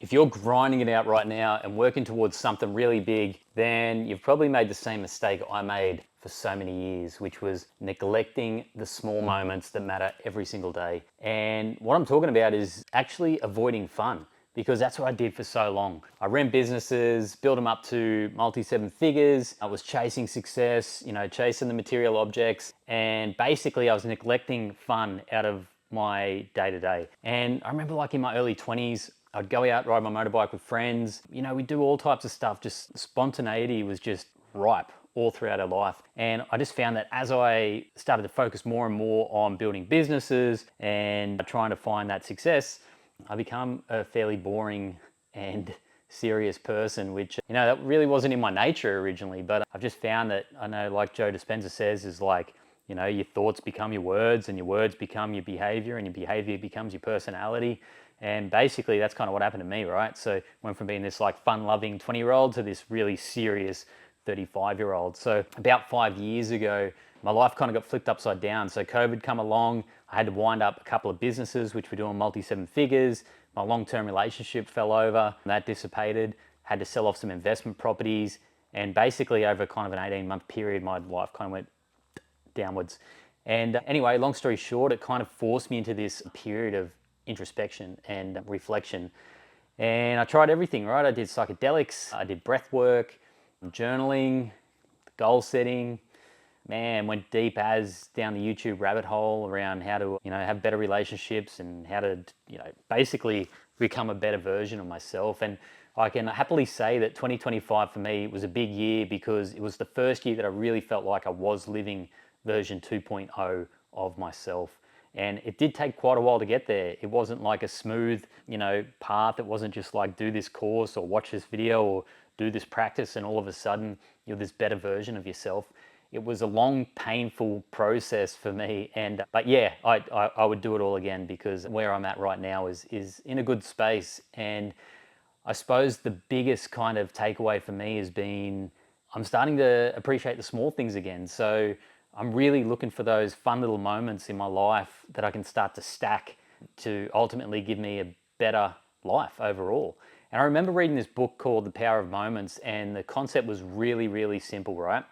If you're grinding it out right now and working towards something really big, then you've probably made the same mistake I made for so many years, which was neglecting the small moments that matter every single day. And what I'm talking about is actually avoiding fun, because that's what I did for so long. I ran businesses, built them up to multi-seven figures. I was chasing success, chasing the material objects, and basically I was neglecting fun out of my day-to-day. And I remember, like, in my early 20s, I'd go out, ride my motorbike with friends. We'd do all types of stuff. Just spontaneity was just ripe all throughout our life. And I just found that as I started to focus more and more on building businesses and trying to find that success, I become a fairly boring and serious person, which, that really wasn't in my nature originally. But I've just found that, I know, like Joe Dispenza says, is like, your thoughts become your words, and your words become your behavior, and your behavior becomes your personality. And basically that's kind of what happened to me, right? So went from being this like fun-loving 20-year-old to this really serious 35-year-old. So about 5 years ago, my life kind of got flipped upside down. So COVID come along, I had to wind up a couple of businesses which were doing multi-seven figures. My long-term relationship fell over, that dissipated, had to sell off some investment properties. And basically over kind of an 18-month period, my life kind of went downwards. And anyway, long story short, it kind of forced me into this period of introspection and reflection. And I tried everything, right? I did psychedelics, I did breath work, journaling, goal setting, went deep as down the YouTube rabbit hole around how to, have better relationships and how to, basically become a better version of myself. And I can happily say that 2025 for me was a big year, because it was the first year that I really felt like I was living version 2.0 of myself. And it did take quite a while to get there. It wasn't like a smooth, path. It wasn't just like do this course or watch this video or do this practice and all of a sudden you're this better version of yourself. It was a long, painful process for me. But yeah, I would do it all again, because where I'm at right now is in a good space. And I suppose the biggest kind of takeaway for me has been I'm starting to appreciate the small things again. So I'm really looking for those fun little moments in my life that I can start to stack to ultimately give me a better life overall. And I remember reading this book called The Power of Moments, and the concept was really, really simple, right?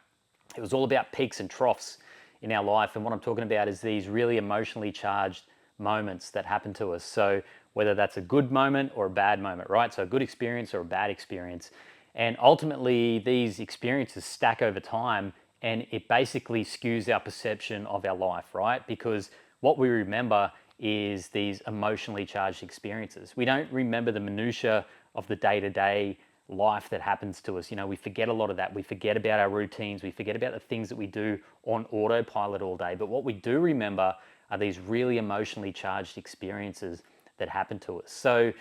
It was all about peaks and troughs in our life. And what I'm talking about is these really emotionally charged moments that happen to us. So whether that's a good moment or a bad moment, right? So a good experience or a bad experience. And ultimately, these experiences stack over time, and it basically skews our perception of our life, right? Because what we remember is these emotionally charged experiences. We don't remember the minutiae of the day-to-day life that happens to us. We forget a lot of that. We forget about our routines. We forget about the things that we do on autopilot all day. But what we do remember are these really emotionally charged experiences that happen to us. So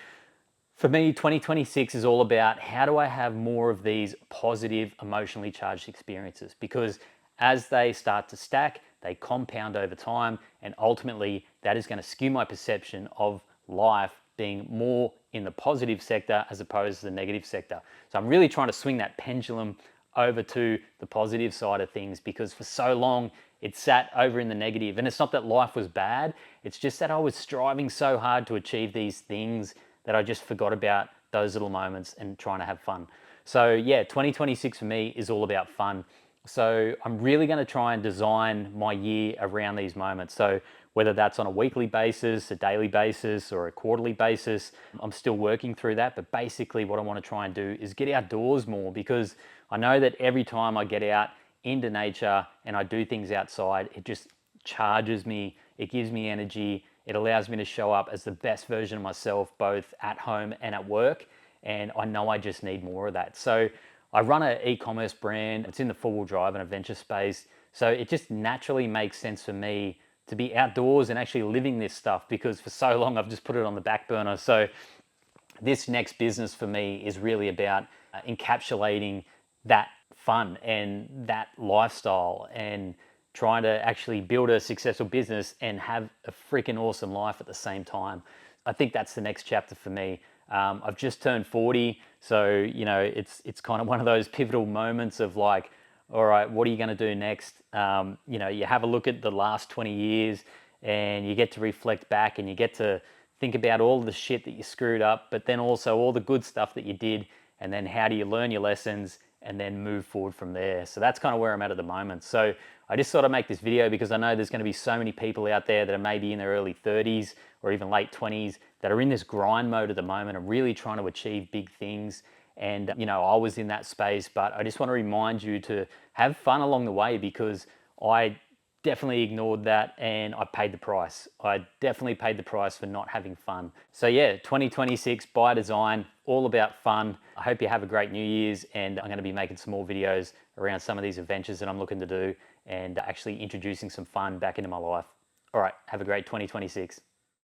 for me, 2026 is all about how do I have more of these positive, emotionally charged experiences? Because as they start to stack, they compound over time, and ultimately that is going to skew my perception of life being more in the positive sector as opposed to the negative sector. So I'm really trying to swing that pendulum over to the positive side of things, because for so long it sat over in the negative. And it's not that life was bad, it's just that I was striving so hard to achieve these things that I just forgot about those little moments and trying to have fun. So yeah, 2026 for me is all about fun. So I'm really going to try and design my year around these moments. So whether that's on a weekly basis, a daily basis, or a quarterly basis, I'm still working through that. But basically what I want to try and do is get outdoors more, because I know that every time I get out into nature and I do things outside, it just charges me, it gives me energy, it allows me to show up as the best version of myself, both at home and at work. And I know I just need more of that. So I run an e-commerce brand. It's in the four-wheel drive and adventure space. So it just naturally makes sense for me to be outdoors and actually living this stuff, because for so long I've just put it on the back burner. So this next business for me is really about encapsulating that fun and that lifestyle, and trying to actually build a successful business and have a freaking awesome life at the same time. I think that's the next chapter for me. I've just turned 40, so it's kind of one of those pivotal moments of like, all right, what are you going to do next? You have a look at the last 20 years and you get to reflect back and you get to think about all the shit that you screwed up, but then also all the good stuff that you did, and then how do you learn your lessons and then move forward from there. So that's kind of where I'm at the moment. So I just thought I'd make this video because I know there's going to be so many people out there that are maybe in their early 30s or even late 20s that are in this grind mode at the moment and really trying to achieve big things. And, you know, I was in that space, but I just want to remind you to have fun along the way, because I definitely ignored that and I paid the price. I definitely paid the price for not having fun. So yeah, 2026 by design, all about fun. I hope you have a great New Year's, and I'm going to be making some more videos around some of these adventures that I'm looking to do and actually introducing some fun back into my life. All right, have a great 2026.